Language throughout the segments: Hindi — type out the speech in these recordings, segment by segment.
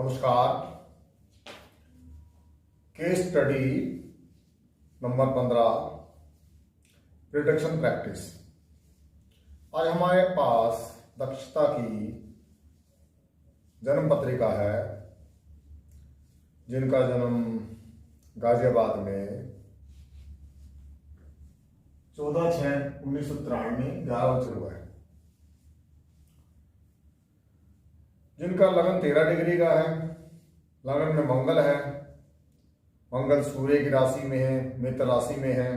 नमस्कार। Case study number 15 prediction practice. आज हमारे पास दक्षता की जन्म पत्रिका है, जिनका जन्म गाजियाबाद में 14/6/1993 11 बजे हुआ है। जिनका लगन 13 डिग्री का है। लगन में मंगल है। मंगल सूर्य की राशि में है, मित्र राशि में है।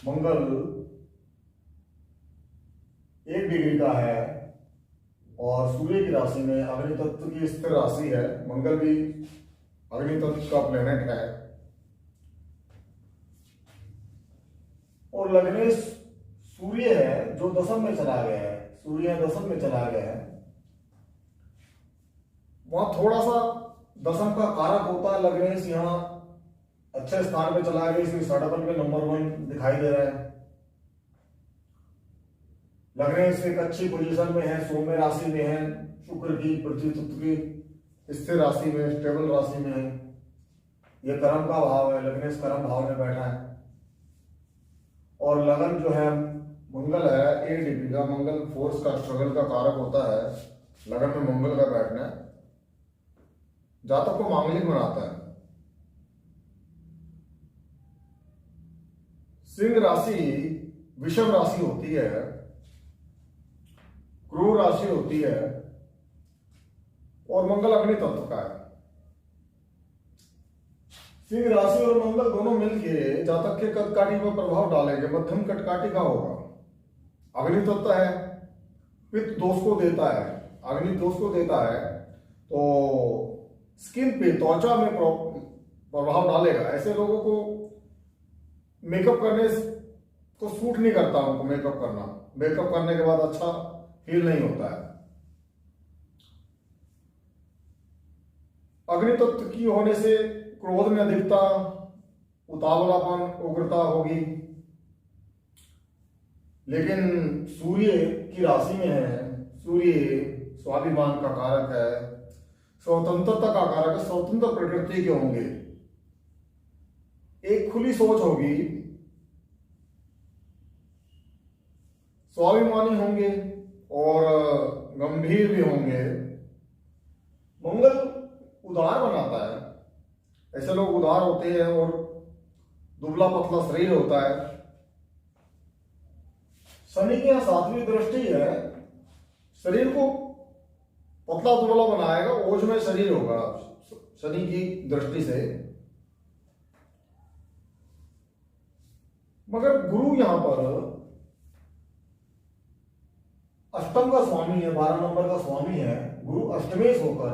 मंगल 1 डिग्री का है और सूर्य की राशि में अग्नि तत्व की स्थिर राशि है। मंगल भी अग्नि तत्व का प्लेनेट है और लग्नेश सूर्य है जो दशम में चला गया है। सूर्य दशम में चला गया है। वहां थोड़ा सा दशम का कारक होता है। लग्नेश यहाँ अच्छे स्थान पे चला गया, इसलिए सड़पन में नंबर 1 दिखाई दे रहा है। लग्नेश एक अच्छी पोजीशन में है, सौम्य राशि में है, शुक्र की पृथ्वी तत्व की स्थिर राशि में, स्टेबल राशि में है। यह कर्म का भाव है। लग्नेश कर्म भाव में बैठा है और लगन जो है मंगल है 1 डिग्री का। मंगल फोर्स का, स्ट्रगल का कारक होता है। लगन में मंगल का बैठना जातक को मांगलिक बनाता है। सिंह राशि विषम राशि होती है, क्रूर राशि होती है और मंगल अग्नि तत्व का है। सिंह राशि और मंगल दोनों मिलकर जातक के कटकाठी पर प्रभाव डालेंगे। मध्यम कटकाठी का होगा। अग्नि तत्व है, पित्त दोष को देता है, अग्नि दोष को देता है, तो स्किन पे, त्वचा में प्रभाव डालेगा। ऐसे लोगों को मेकअप करने को सूट नहीं करता। उनको मेकअप करना, मेकअप करने के बाद अच्छा फील नहीं होता है। अग्नि तत्व की होने से क्रोध में अधिकता, उतावलापन, उग्रता होगी। लेकिन सूर्य की राशि में है। सूर्य स्वाभिमान का कारक है, स्वतंत्रता का कारक है। स्वतंत्र प्रकृति के होंगे, एक खुली सोच होगी, स्वाभिमानी होंगे और गंभीर भी होंगे। मंगल उदार बनाता है। ऐसे लोग उदार होते हैं और दुबला पतला शरीर होता है। शनि की 7वीं दृष्टि है। शरीर को पतला दुबला बनाएगा, ओज में शरीर होगा शनि की दृष्टि से। मगर गुरु यहां पर अष्टम का स्वामी है, 12 नंबर का स्वामी है। गुरु अष्टमेश होकर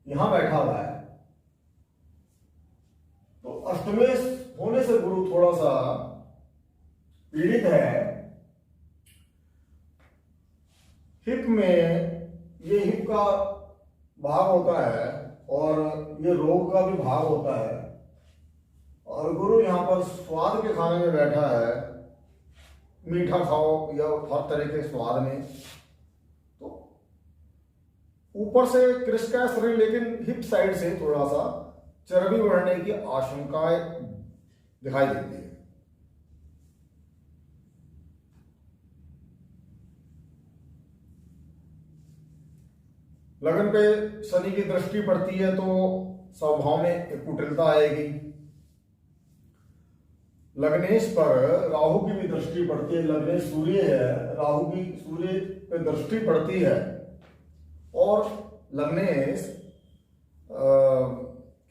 यहां बैठा हुआ है। तो अष्टमेश होने से गुरु थोड़ा सा पीड़ित है। हिप में, ये हिप का भाग होता है और ये रोग का भी भाग होता है। और गुरु यहां पर स्वाद के खाने में बैठा है। मीठा खाओ या हर तरह के स्वाद में। तो ऊपर से कृष्ण का शरीर, लेकिन हिप साइड से थोड़ा सा चर्बी बढ़ने की आशंकाएं दिखाई देती है। लगन पे शनि की दृष्टि पड़ती है तो स्वभाव में एक कुटिलता आएगी। लग्नेश पर राहु की भी दृष्टि पड़ती है। लग्नेश सूर्य है, राहु की सूर्य पे दृष्टि पड़ती है और लग्नेश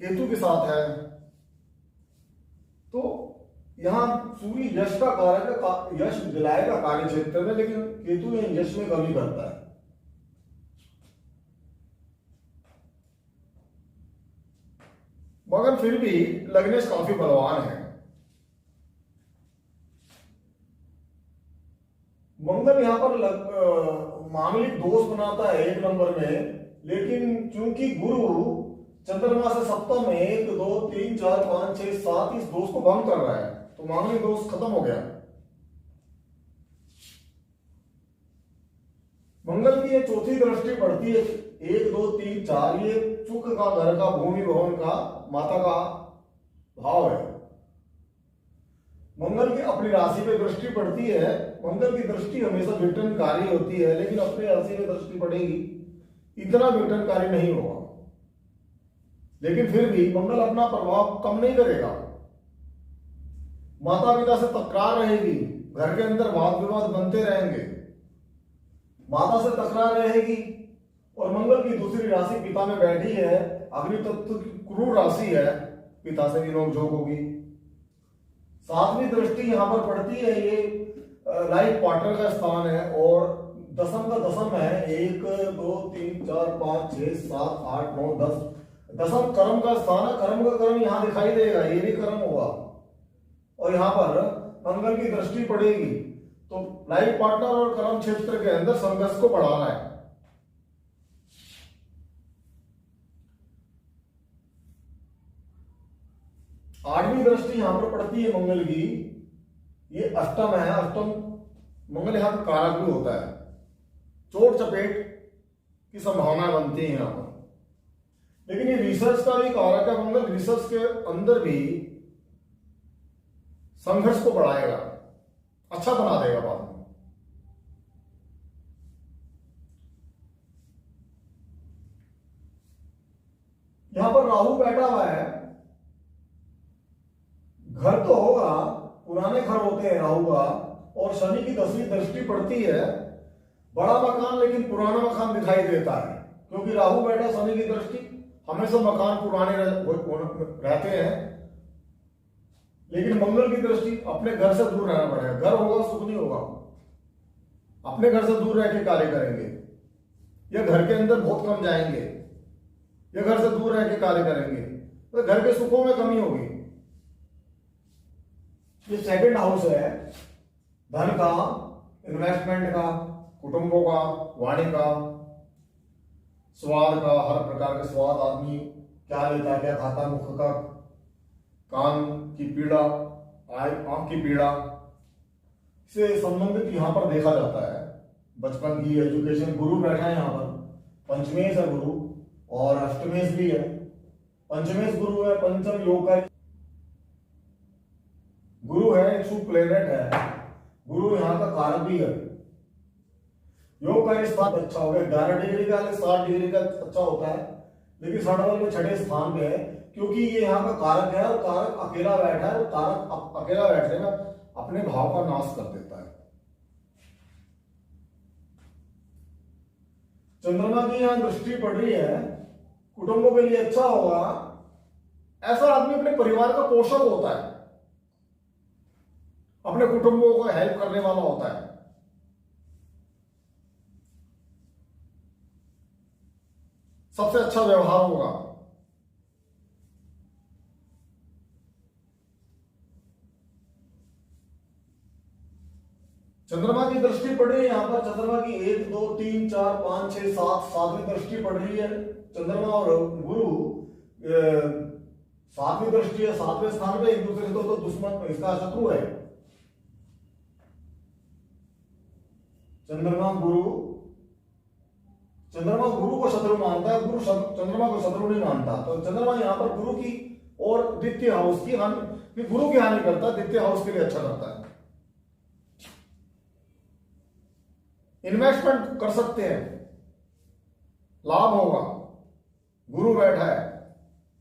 केतु के साथ है। तो यहां सूर्य यश का कारक है, यश दिलाएगा कार्य क्षेत्र में, लेकिन केतु यश में कमी करता है। मगर फिर भी लग्नेश काफी बलवान है। मंगल यहां पर मांगलिक दोष बनाता है 1 नंबर में, लेकिन चूंकि गुरु चंद्रमा से सप्तम में 1 2 3 4 5 6 7 इस दोष को भंग कर रहा है, तो मांगलिक दोष खत्म हो गया। मंगल की ये चौथी दृष्टि पड़ती है, 1 2 3 4, ये सुख का, घर का, भूमि भवन का, माता का भाव है। मंगल की अपनी राशि पे दृष्टि पड़ती है। मंगल की दृष्टि हमेशा विघटनकारी होती है, लेकिन अपनी राशि पे दृष्टि पड़ेगी इतना विघटनकारी नहीं होगा, लेकिन फिर भी मंगल अपना प्रभाव कम नहीं करेगा। माता पिता से तकरार रहेगी, घर के अंदर वाद विवाद बनते रहेंगे, माता से तकरार रहेगी। और मंगल की दूसरी राशि पिता में बैठी है, अग्नि तत्व की क्रूर राशि है, पिता से भी नोकझोंक होगी। सातवीं दृष्टि यहां पर पड़ती है, ये लाइफ पार्टनर का स्थान है और दसम का दसम है, 1 2 3 4 5 6 7 8 9 10, दसम कर्म का स्थान है। कर्म का कर्म यहां दिखाई देगा, ये भी कर्म होगा। और यहां पर मंगल की दृष्टि पड़ेगी तो लाइफ पार्टनर और कर्म क्षेत्र के अंदर संघर्ष को बढ़ाना है। आठवीं दृष्टि यहां पर पड़ती है मंगल की, ये अष्टम है। अष्टम मंगल यहां पर कारक भी होता है, चोट चपेट की संभावना बनती है यहां पर। लेकिन ये रिसर्च का भी कारक है मंगल, रिसर्च के अंदर भी संघर्ष को बढ़ाएगा, अच्छा बना देगा बाद में। यहां पर राहु बैठा हुआ है, घर तो होगा, पुराने घर होते हैं राहु का। और शनि की 10वीं दृष्टि पड़ती है, बड़ा मकान लेकिन पुराना मकान दिखाई देता है, क्योंकि राहु बैठा, शनि की दृष्टि, हमेशा मकान पुराने रहते हैं। लेकिन मंगल की दृष्टि, अपने घर से दूर रहना पड़ेगा। घर होगा सुख नहीं होगा, अपने घर से दूर रह के कार्य करेंगे, या घर के अंदर बहुत कम जाएंगे, या घर से दूर रह के कार्य करेंगे, तो घर के सुखों में कमी होगी। ये सेकंड हाउस है, धन का, इन्वेस्टमेंट का, कुटुंबों का, वाणी का, स्वाद का, हर प्रकार के स्वाद आदमी क्या लेता है, क्या खाता, मुख का, कान की पीड़ा, आंख की पीड़ा से संबंधित यहां पर देखा जाता है। बचपन की एजुकेशन, गुरु बैठा है यहां पर, पंचमेश है गुरु और अष्टमेश भी है। पंचमेश गुरु है, पंचम योग का गुरु है, एक शुभ प्लेनेट है, गुरु यहाँ का कारक भी है। योग का स्थान अच्छा हो गया, 11 डिग्री का 7 डिग्री का अच्छा होता है, लेकिन षडबल में 6ठे स्थान पे है, क्योंकि ये यहाँ का कारक है और कारक अकेला बैठा है। और कारक अकेला बैठने में अपने भाव का नाश कर देता है। चंद्रमा की यहाँ दृष्टि पड़ रही है, कुटुंबों के लिए अच्छा होगा। ऐसा आदमी अपने परिवार का पोषक होता है, अपने कुटुंबों को हेल्प करने वाला होता है। सबसे अच्छा व्यवहार होगा। चंद्रमा की दृष्टि पड़ रही है यहां पर, चंद्रमा की 1 2 3 4 5 6 7 सातवीं दृष्टि पड़ रही है। चंद्रमा और गुरु 7वीं दृष्टि है, 7वें स्थान पे, एक दूसरे से तो दुश्मन, इसका शत्रु है। चंद्रमा गुरु को शत्रु मानता है, गुरु चंद्रमा को शत्रु नहीं मानता। तो चंद्रमा यहां पर गुरु की और द्वितीय हाउस की हानि, गुरु की हानि करता है, द्वितीय हाउस के लिए अच्छा करता है। इन्वेस्टमेंट कर सकते हैं, लाभ होगा। गुरु बैठा है,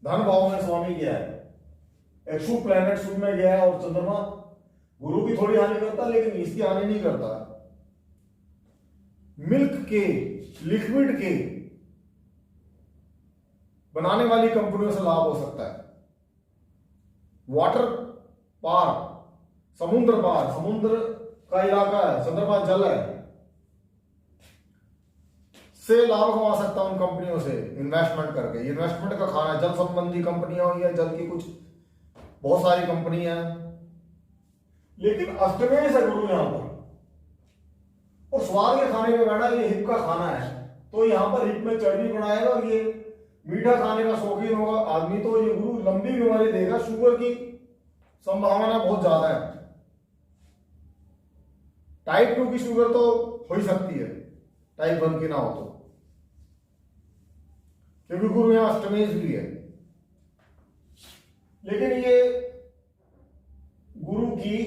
धन भाव में स्वामी गया है, एक शुभ प्लैनेट शुभ में गया है। और चंद्रमा गुरु की थोड़ी हानि करता है, लेकिन इसकी हानि नहीं करता। मिल्क के, लिक्विड के बनाने वाली कंपनियों से लाभ हो सकता है। वाटर पार, समुद्र पार, समुद्र का इलाका है, चंद्रमा जल है, से लाभ कमा सकता है उन कंपनियों से इन्वेस्टमेंट करके। इन्वेस्टमेंट का खाना है, जल संबंधी कंपनियां हुई है, जल की कुछ बहुत सारी कंपनियां हैं। लेकिन अष्टमेश है गुरु यहां पर, और स्वाद के खाने में बैठा, ये हिप का खाना है, तो यहां पर हिप में चर्बी बनाएगा और ये मीठा खाने का शौकीन होगा आदमी, तो ये गुरु लंबी बीमारी देगा। शुगर की संभावना बहुत ज्यादा है, टाइप 2 की शुगर तो हो ही सकती है, टाइप 1 की ना हो तो, क्योंकि गुरु यहां अष्टमेश भी है। लेकिन ये गुरु की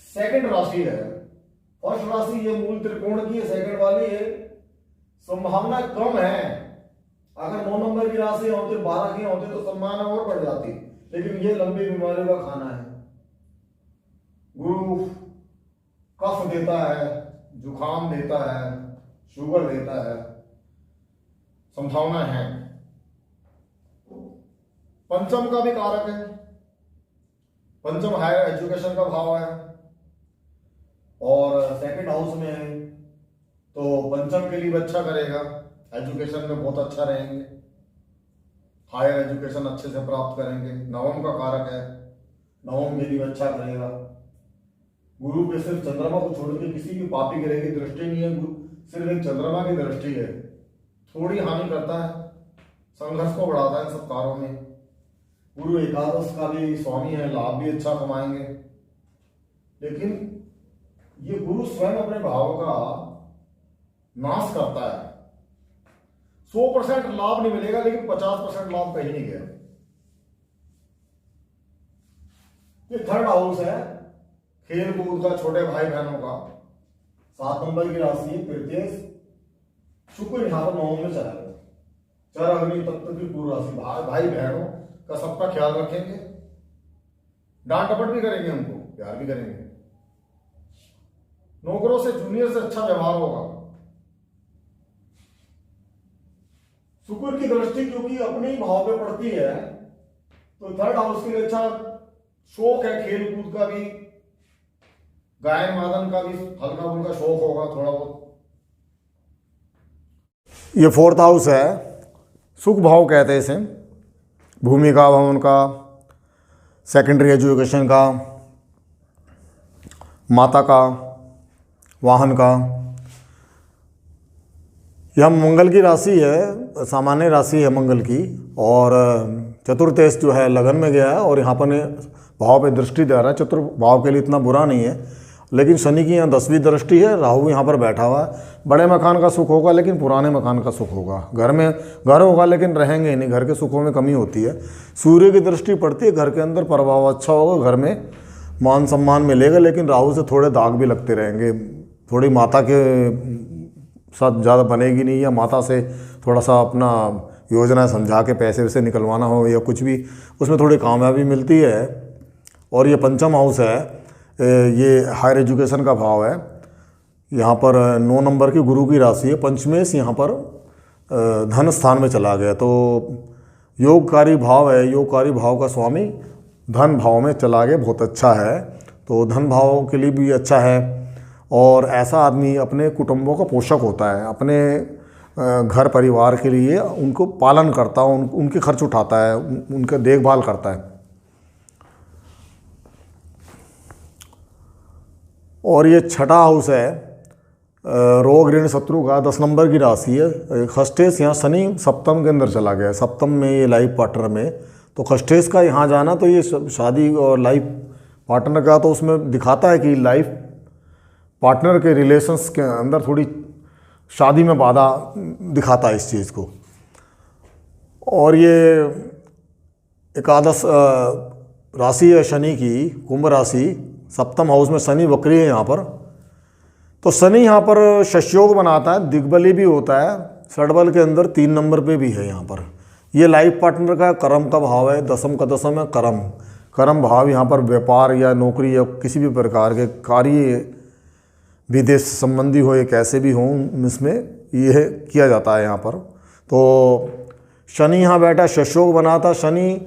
सेकंड राशि है। फर्स्ट राशि ये मूल त्रिकोण की है, सेकंड वाली है, संभावना कम है। अगर 9 नंबर की राशि होते, 12 की होते तो संभावना और बढ़ जाती, लेकिन ये लंबी बीमारियों का खाना है। गुरु कफ देता है, जुखाम देता है, शुगर देता है, संभावना है। पंचम का भी कारक है, पंचम हायर एजुकेशन का भाव है, और सेकंड हाउस में है तो पंचम के लिए भी अच्छा करेगा, एजुकेशन में बहुत अच्छा रहेंगे, हायर एजुकेशन अच्छे से प्राप्त करेंगे। नवम का कारक है, नवम के लिए अच्छा करेगा। गुरु पे सिर्फ चंद्रमा को छोड़ के किसी भी पापी ग्रह की दृष्टि नहीं है, सिर्फ एक चंद्रमा की दृष्टि है। थोड़ी हानि करता है, संघर्ष को बढ़ाता है सब कार्यों में। गुरु एकादश का भी स्वामी है, लाभ भी अच्छा कमाएंगे। लेकिन ये गुरु स्वयं अपने भाव का नाश करता है। 100% लाभ नहीं मिलेगा, लेकिन 50% लाभ कहीं नहीं गया। ये थर्ड हाउस है, खेल कूद का, छोटे भाई बहनों का। 7 नंबर की राशि है, तृतीय शुक्र यहां पर 9 में चला गया। 4 अग्नि तत्व की पूर्व राशि, भाई बहनों का सबका ख्याल रखेंगे, डांट डपट भी करेंगे, उनको प्यार भी करेंगे। नौकरों से, जूनियर से अच्छा व्यवहार होगा। शुक्र की दृष्टि क्योंकि अपने ही भाव पे पड़ती है, तो थर्ड हाउस के लिए अच्छा शौक है, खेल कूद का भी, गायन वादन का भी हल्का फुल्का शौक होगा थोड़ा बहुत। ये फोर्थ हाउस है, सुख भाव कहते हैं इसे, भूमि का, भवन का, सेकेंडरी एजुकेशन का, माता का, वाहन का। यह मंगल की राशि है, सामान्य राशि है मंगल की, और चतुर्थेश जो है लगन में गया है, और यहाँ पर भाव पे दृष्टि दे रहा है। चतुर्थ भाव के लिए इतना बुरा नहीं है, लेकिन शनि की यहाँ 10वीं दृष्टि है, राहु यहाँ पर बैठा हुआ है। बड़े मकान का सुख होगा, लेकिन पुराने मकान का सुख होगा। घर होगा, लेकिन रहेंगे नहीं, घर के सुखों में कमी होती है। सूर्य की दृष्टि पड़ती है, घर के अंदर प्रभाव अच्छा होगा, घर में मान सम्मान मिलेगा, लेकिन राहु से थोड़े दाग भी लगते रहेंगे। थोड़ी माता के साथ ज़्यादा बनेगी नहीं, या माता से थोड़ा सा अपना योजना समझा के पैसे वैसे निकलवाना हो या कुछ भी, उसमें थोड़ी कामयाबी मिलती है। और ये पंचम हाउस है, ये हायर एजुकेशन का भाव है। यहाँ पर 9 नंबर की गुरु की राशि है, पंचमेश यहाँ पर धन स्थान में चला गया, तो योगकारी भाव है। योगकारी भाव का स्वामी धन भाव में चला गया, बहुत अच्छा है। तो धन भाव के लिए भी अच्छा है, और ऐसा आदमी अपने कुटुंबों का पोषक होता है, अपने घर परिवार के लिए उनको पालन करता है, उनके खर्च उठाता है, उनका देखभाल करता है। और ये छठा हाउस है, रोग ऋण शत्रु का, 10 नंबर की राशि है। खष्टेश यहाँ शनि सप्तम के अंदर चला गया, सप्तम में ये लाइफ पार्टनर में, तो खष्टेश का यहाँ जाना, तो ये शादी और लाइफ पार्टनर का, तो उसमें दिखाता है कि लाइफ पार्टनर के रिलेशंस के अंदर थोड़ी शादी में बाधा दिखाता है इस चीज़ को। और ये एकादश राशि है शनि की, कुंभ राशि, सप्तम हाउस में शनि वक्री है यहाँ पर। तो शनि यहाँ पर शशयोग बनाता है, दिग्बली भी होता है, षडबल के अंदर 3 नंबर पे भी है यहाँ पर। ये लाइफ पार्टनर का कर्म का भाव है, दसम का दसम है कर्म। कर्म भाव यहाँ पर व्यापार या नौकरी या किसी भी प्रकार के कार्य, विदेश संबंधी हो या कैसे भी हों, इसमें यह किया जाता है यहाँ पर। तो शनि यहाँ बैठा, शशयोग बनाता शनि,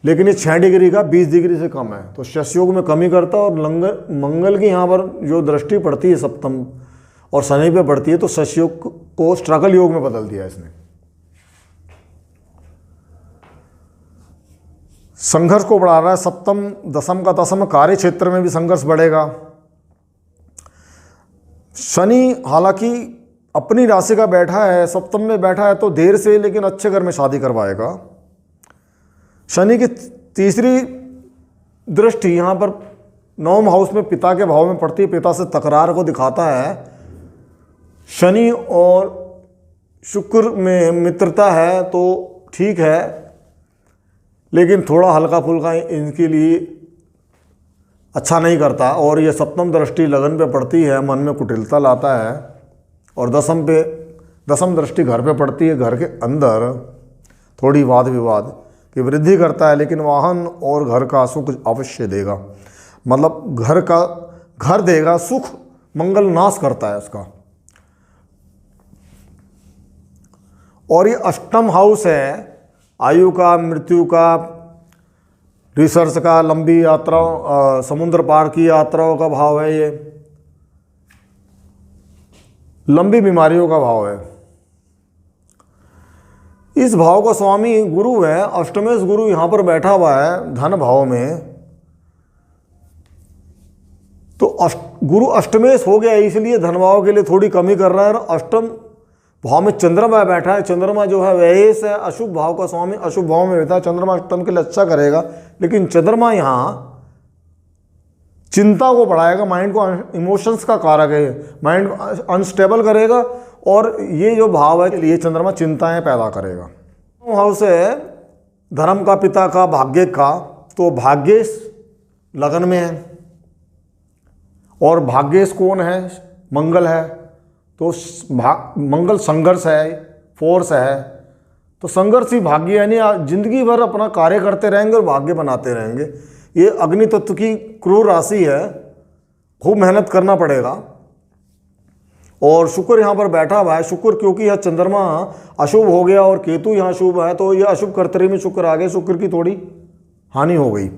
लेकिन ये 6 डिग्री का 20 डिग्री से कम है, तो शशयोग में कमी करता है। और मंगल की यहाँ पर जो दृष्टि पड़ती है सप्तम और शनि पे पड़ती है, तो शशयोग को स्ट्रगल योग में बदल दिया इसने। संघर्ष को बढ़ा रहा है, सप्तम दसम का दसम, कार्य क्षेत्र में भी संघर्ष बढ़ेगा। शनि हालांकि अपनी राशि का बैठा है, सप्तम में बैठा है, तो देर से लेकिन अच्छे घर में शादी करवाएगा। शनि की तीसरी दृष्टि यहाँ पर 9वें हाउस में पिता के भाव में पड़ती है, पिता से तकरार को दिखाता है। शनि और शुक्र में मित्रता है तो ठीक है, लेकिन थोड़ा हल्का फुल्का इनके लिए अच्छा नहीं करता। और ये सप्तम दृष्टि लगन पे पड़ती है, मन में कुटिलता लाता है। और दसम दृष्टि घर पे पड़ती है, घर के अंदर थोड़ी वाद विवाद की वृद्धि करता है, लेकिन वाहन और घर का सुख अवश्य देगा। मतलब घर देगा, सुख मंगल नाश करता है उसका। और ये अष्टम हाउस है आयु का, मृत्यु का, रिसर्च का, लंबी यात्राओं, समुद्र पार की यात्राओं का भाव है। ये लंबी बीमारियों का भाव है। इस भाव का स्वामी गुरु है, अष्टमेश गुरु यहां पर बैठा हुआ है धन भाव में। तो गुरु अष्टमेश हो गया, इसलिए धन भाव के लिए थोड़ी कमी कर रहा है। और अष्टम भाव में चंद्रमा बैठा है। चंद्रमा जो है वैस है, अशुभ भाव का स्वामी अशुभ भाव में बैठा है। चंद्रमा अष्टम के लिए अच्छा करेगा, लेकिन चंद्रमा यहाँ चिंता को बढ़ाएगा, माइंड को, इमोशंस का कारक है, माइंड को अनस्टेबल करेगा। और ये जो भाव है ये चंद्रमा चिंताएं पैदा करेगा। हाउस है धर्म का, पिता का, भाग्य का। तो भाग्येश लगन में है और भाग्येश कौन है? मंगल है। तो मंगल संघर्ष है, फोर्स है। तो संघर्ष ही भाग्य, यानी जिंदगी भर अपना कार्य करते रहेंगे और भाग्य बनाते रहेंगे। ये अग्नि तत्व की क्रूर राशि है, खूब मेहनत करना पड़ेगा। और शुक्र यहाँ पर बैठा हुआ है। शुक्र क्योंकि यह चंद्रमा अशुभ हो गया और केतु यहाँ शुभ है, तो यह अशुभ कर्तरी में शुक्र आ गया, शुक्र की थोड़ी हानि हो गई।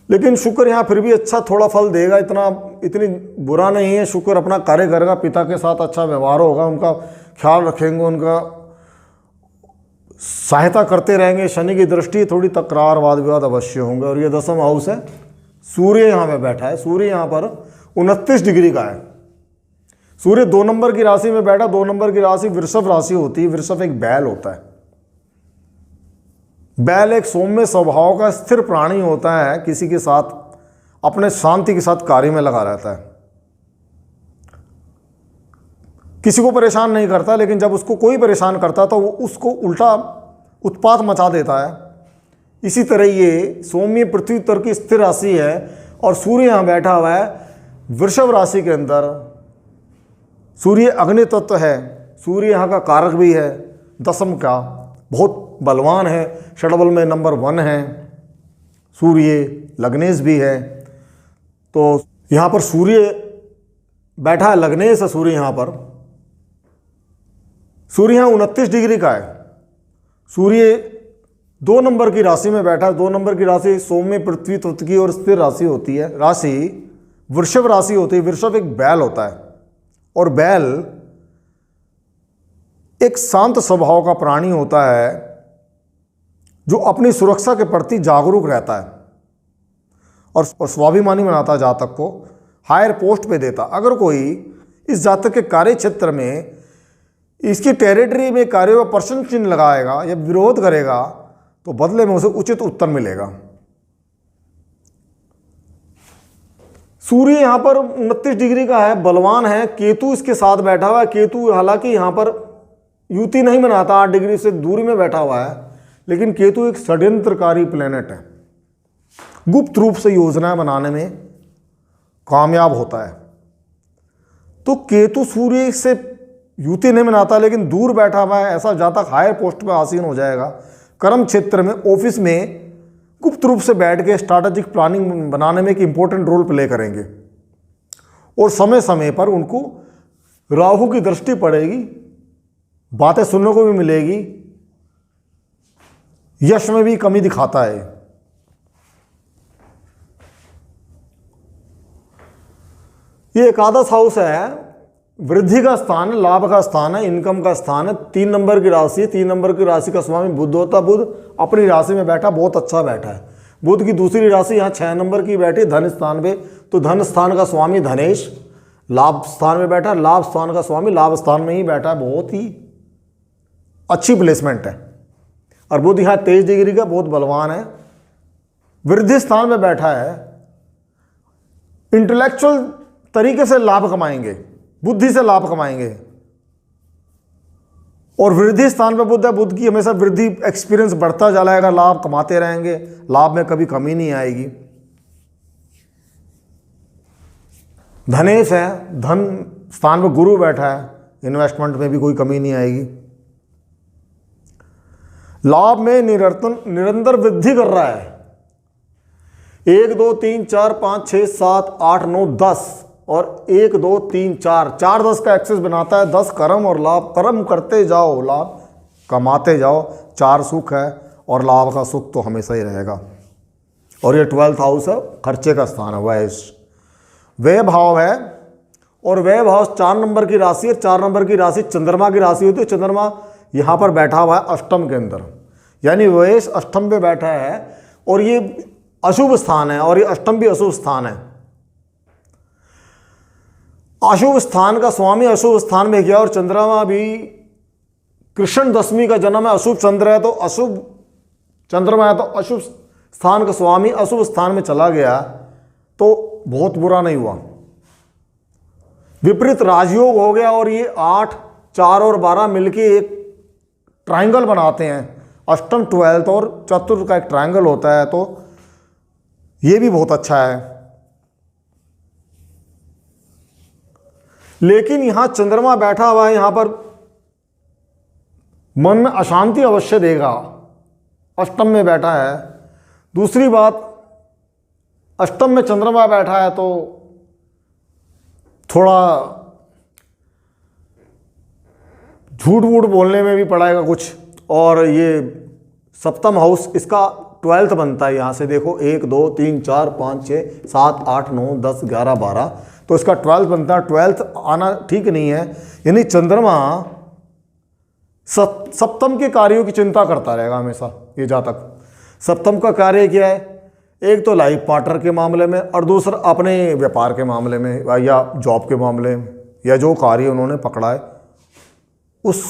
लेकिन शुक्र यहाँ फिर भी अच्छा थोड़ा फल देगा, इतनी बुरा नहीं है। शुक्र अपना कार्य करेगा, पिता के साथ अच्छा व्यवहार होगा, उनका ख्याल रखेंगे, उनका सहायता करते रहेंगे। शनि की दृष्टि, थोड़ी तकरार वाद विवाद अवश्य होंगे। और ये दसम हाउस है, सूर्य यहाँ पे बैठा है। सूर्य यहाँ पर 29 डिग्री का है। सूर्य 2 नंबर की राशि में बैठा। 2 नंबर की राशि वृषभ राशि होती है। वृषभ एक बैल होता है। बैल एक सौम्य स्वभाव का स्थिर प्राणी होता है, किसी के साथ अपने शांति के साथ कार्य में लगा रहता है, किसी को परेशान नहीं करता। लेकिन जब उसको कोई परेशान करता तो वो उसको उल्टा उत्पात मचा देता है। इसी तरह ये सौम्य पृथ्वी तल की स्थिर राशि है। और सूर्य यहाँ बैठा हुआ है वृषभ राशि के अंदर। सूर्य अग्नि तत्व है, सूर्य यहाँ का कारक भी है, दसम का, बहुत बलवान है। षडबल में नंबर 1 है सूर्य, लग्नेश भी है। तो यहाँ पर सूर्य बैठा है, लग्नेश है सूर्य यहाँ पर। सूर्य यहाँ 29 डिग्री का है। सूर्य 2 नंबर की राशि में बैठा है। 2 नंबर की राशि सौम्य पृथ्वी तत्व की और स्थिर राशि होती है। राशि वृषभ राशि होती है। वृषभ एक बैल होता है और बैल एक शांत स्वभाव का प्राणी होता है, जो अपनी सुरक्षा के प्रति जागरूक रहता है और स्वाभिमानी बनाता है जातक को, हायर पोस्ट पे देता। अगर कोई इस जातक के कार्य क्षेत्र में, इसकी टेरिटरी में कार्य में प्रश्न चिन्ह लगाएगा या विरोध करेगा तो बदले में उसे उचित उत्तर मिलेगा। सूर्य यहाँ पर 29 डिग्री का है, बलवान है। केतु इसके साथ बैठा हुआ है। केतु हालांकि यहाँ पर युति नहीं बनाता, 8 डिग्री से दूरी में बैठा हुआ है, लेकिन केतु एक षड्यंत्रकारी प्लेनेट है। गुप्त रूप से योजनाएं बनाने में कामयाब होता है। तो केतु सूर्य से युति नहीं बनाता, लेकिन दूर बैठा हुआ है। ऐसा जातक हायर पोस्ट पर आसीन हो जाएगा। कर्म क्षेत्र में, ऑफिस में गुप्त रूप से बैठ के स्ट्रैटेजिक प्लानिंग बनाने में एक इंपॉर्टेंट रोल प्ले करेंगे। और समय समय पर उनको राहु की दृष्टि पड़ेगी, बातें सुनने को भी मिलेगी। यश में भी कमी दिखाता है। ये एकादश हाउस है, वृद्धि का स्थान है, लाभ का स्थान है, इनकम का स्थान है। 3 नंबर की राशि है। 3 नंबर की राशि का स्वामी बुध होता। बुध अपनी राशि में बैठा, बहुत अच्छा बैठा है। बुध की दूसरी राशि यहाँ 6 नंबर की बैठी, धन स्थान पे। तो धन स्थान का स्वामी धनेश लाभ स्थान में बैठा। लाभ स्थान का स्वामी लाभ स्थान में ही बैठा है। बहुत ही अच्छी प्लेसमेंट है। और बुध यहाँ 23 डिग्री का, बहुत बलवान है। वृद्धि स्थान में बैठा है। इंटेलेक्चुअल तरीके से लाभ कमाएंगे, बुद्धि से लाभ कमाएंगे। और वृद्धि स्थान पे बुध है, बुध की हमेशा वृद्धि, एक्सपीरियंस बढ़ता जाएगा, लाभ कमाते रहेंगे, लाभ में कभी कमी नहीं आएगी। धनेश है, धन स्थान पे गुरु बैठा है, इन्वेस्टमेंट में भी कोई कमी नहीं आएगी। लाभ में निरंतर वृद्धि कर रहा है। 1 2 3 4 5 6 7 8 9 10 और 1 2 3 4 4 10 का एक्सेस बनाता है। 10 कर्म और लाभ, कर्म करते जाओ, लाभ कमाते जाओ। 4 सुख है और लाभ का सुख तो हमेशा ही रहेगा। और ये 12th हाउस है, खर्चे का स्थान है, व्यय भाव है। और व्यय भाव 4 नंबर की राशि है। 4 नंबर की राशि चंद्रमा की राशि होती है। चंद्रमा यहाँ पर बैठा हुआ है अष्टम के अंदर, यानी व्यय अष्टम पे बैठा है और ये अशुभ स्थान है और ये अष्टम भी अशुभ स्थान है। अशुभ स्थान का स्वामी अशुभ स्थान में गया और चंद्रमा भी कृष्ण दशमी का जन्म है। अशुभ चंद्र है तो अशुभ चंद्रमा है तो अशुभ स्थान का स्वामी अशुभ स्थान में चला गया तो बहुत बुरा नहीं हुआ। विपरीत राजयोग हो गया और ये 8 4 और 12 मिलके एक ट्रायंगल बनाते हैं। अष्टम 12th और चतुर्थ का एक ट्रायंगल होता है, तो ये भी बहुत अच्छा है। लेकिन यहां चंद्रमा बैठा हुआ है, यहां पर मन में अशांति अवश्य देगा। अष्टम में बैठा है। दूसरी बात, अष्टम में चंद्रमा बैठा है तो थोड़ा झूठ वूठ बोलने में भी पड़ेगा कुछ। और ये सप्तम हाउस इसका 12th बनता है। यहाँ से देखो 1 2 3 4 5 6 7 8 9 10 11 12, तो इसका 12th बनता है। 12th आना ठीक नहीं है, यानी चंद्रमा सप्तम के कार्यों की चिंता करता रहेगा हमेशा। ये जातक सप्तम का कार्य क्या है, एक तो लाइफ पार्टनर के मामले में और दूसरा अपने व्यापार के मामले में या जॉब के मामले में, या जो कार्य उन्होंने पकड़ा है उस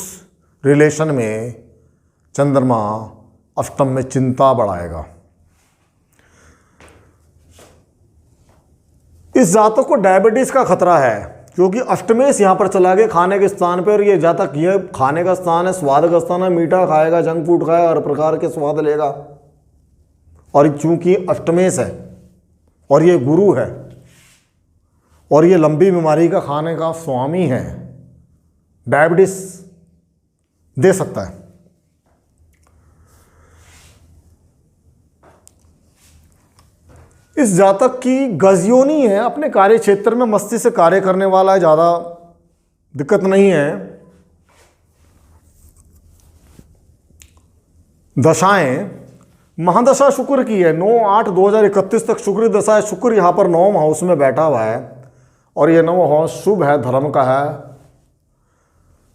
रिलेशन में चंद्रमा अष्टम में चिंता बढ़ाएगा। इस जातक को डायबिटीज का खतरा है क्योंकि अष्टमेश यहां पर चला गया खाने के स्थान पर। और ये जातक, ये खाने का स्थान है, स्वाद का स्थान है, मीठा खाएगा, जंक फूड खाएगा, हर प्रकार के स्वाद लेगा। और चूंकि अष्टमेश है और ये गुरु है और ये लंबी बीमारी का खाने का स्वामी है, डायबिटीज दे सकता है। इस जातक की गजयोनी है, अपने कार्य क्षेत्र में मस्ती से कार्य करने वाला है, ज़्यादा दिक्कत नहीं है। दशाएं, महादशा शुक्र की है, 9/8/2031 तक शुक्र दशा है। शुक्र यहाँ पर 9वें हाउस में बैठा हुआ है और ये 9वां हाउस शुभ है, धर्म का है,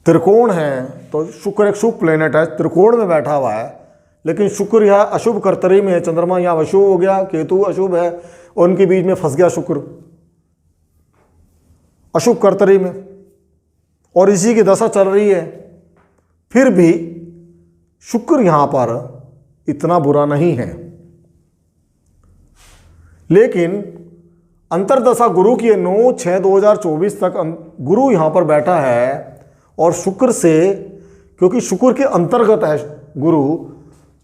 त्रिकोण है। तो शुक्र एक शुभ प्लेनेट है, त्रिकोण में बैठा हुआ है। लेकिन शुक्र यह अशुभ कर्तरी में है। चंद्रमा यहाँ अशुभ हो गया, केतु अशुभ है और उनके बीच में फंस गया शुक्र अशुभ कर्तरी में, और इसी की दशा चल रही है। फिर भी शुक्र यहाँ पर इतना बुरा नहीं है। लेकिन अंतरदशा गुरु की है, 9/6/2024 तक गुरु यहाँ पर बैठा है और शुक्र से, क्योंकि शुक्र के अंतर्गत है गुरु,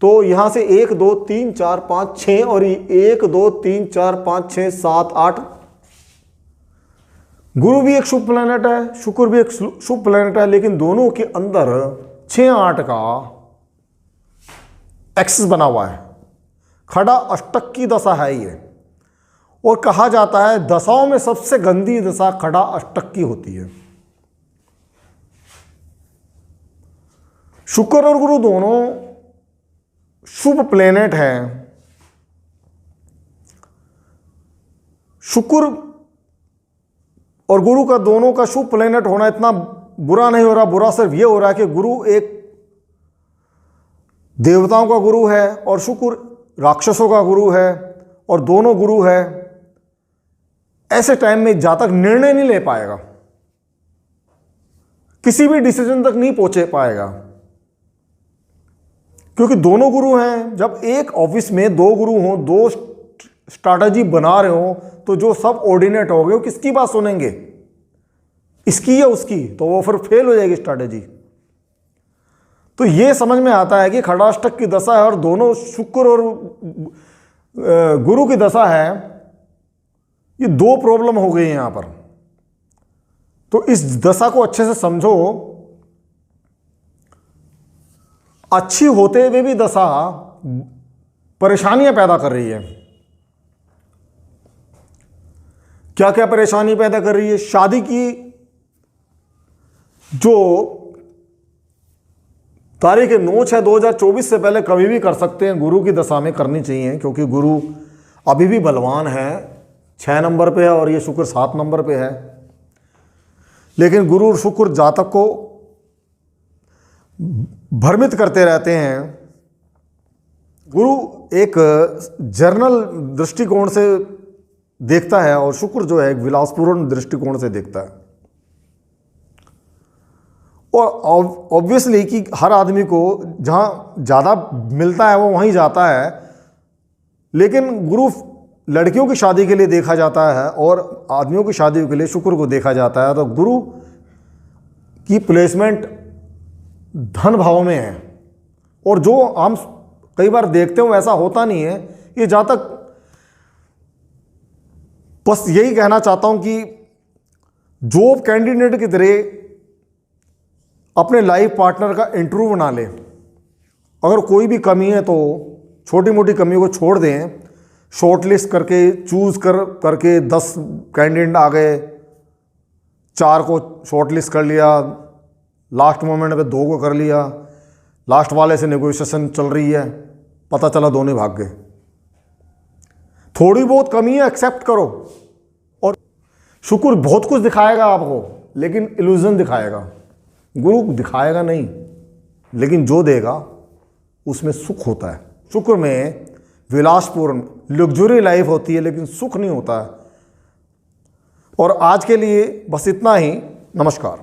तो यहाँ से 1 2 3 4 5 6 और 1 2 3 4 5 6 7 8, गुरु भी एक शुभ प्लैनेट है, शुक्र भी एक शुभ प्लैनेट है, लेकिन दोनों के अंदर 6-8 का एक्सेस बना हुआ है। खड़ा अष्टक की दशा है ये, और कहा जाता है दशाओं में सबसे गंदी दशा खड़ा अष्टक की होती है। शुक्र और गुरु दोनों शुभ प्लेनेट हैं। शुक्र और गुरु का दोनों का शुभ प्लेनेट होना इतना बुरा नहीं हो रहा। बुरा सिर्फ ये हो रहा है कि गुरु एक देवताओं का गुरु है और शुक्र राक्षसों का गुरु है, और दोनों गुरु है। ऐसे टाइम में जातक निर्णय नहीं ले पाएगा, किसी भी डिसीजन तक नहीं पहुंचे पाएगा, क्योंकि दोनों गुरु हैं। जब एक ऑफिस में 2 गुरु हों, 2 स्ट्रैटेजी बना रहे हो तो जो सब ऑर्डिनेट हो गए वो किसकी बात सुनेंगे, इसकी या उसकी, तो वो फिर फेल हो जाएगी स्ट्रैटेजी। तो ये समझ में आता है कि खड़ाष्टक की दशा है और दोनों शुक्र और गुरु की दशा है, ये दो प्रॉब्लम हो गई है यहां पर। तो इस दशा को अच्छे से समझो। अच्छी होते हुए भी दशा परेशानियां पैदा कर रही है। क्या क्या परेशानी पैदा कर रही है? शादी की जो तारीख 9/6/2024 से पहले कभी भी कर सकते हैं, गुरु की दशा में करनी चाहिए, क्योंकि गुरु अभी भी बलवान है, 6 नंबर पे है और ये शुक्र 7 नंबर पे है। लेकिन गुरु और शुक्र जातक को भ्रमित करते रहते हैं। गुरु एक जर्नल दृष्टिकोण से देखता है और शुक्र जो है एक विलासपूर्ण दृष्टिकोण से देखता है। और ऑब्वियसली कि हर आदमी को जहाँ ज़्यादा मिलता है वो वहीं जाता है, लेकिन गुरु लड़कियों की शादी के लिए देखा जाता है और आदमियों की शादी के लिए शुक्र को देखा जाता है। तो गुरु की प्लेसमेंट धन भाव में है, और जो हम कई बार देखते हो वैसा होता नहीं है। ये जातक, बस यही कहना चाहता हूं कि जॉब कैंडिडेट की तरह अपने लाइफ पार्टनर का इंटरव्यू बना ले। अगर कोई भी कमी है तो छोटी मोटी कमी को छोड़ दें, शॉर्टलिस्ट करके चूज करके 10 कैंडिडेट आ गए, 4 को शॉर्टलिस्ट कर लिया, लास्ट मोमेंट पे 2 को कर लिया, लास्ट वाले से नेगोशिएशन चल रही है, पता चला दोनों ही भाग गए। थोड़ी बहुत कमी है, एक्सेप्ट करो। और शुक्र बहुत कुछ दिखाएगा आपको, लेकिन इल्यूजन दिखाएगा, गुरु दिखाएगा नहीं, लेकिन जो देगा उसमें सुख होता है। शुक्र में विलासपूर्ण लग्जरी लाइफ होती है, लेकिन सुख नहीं होता है। और आज के लिए बस इतना ही। नमस्कार।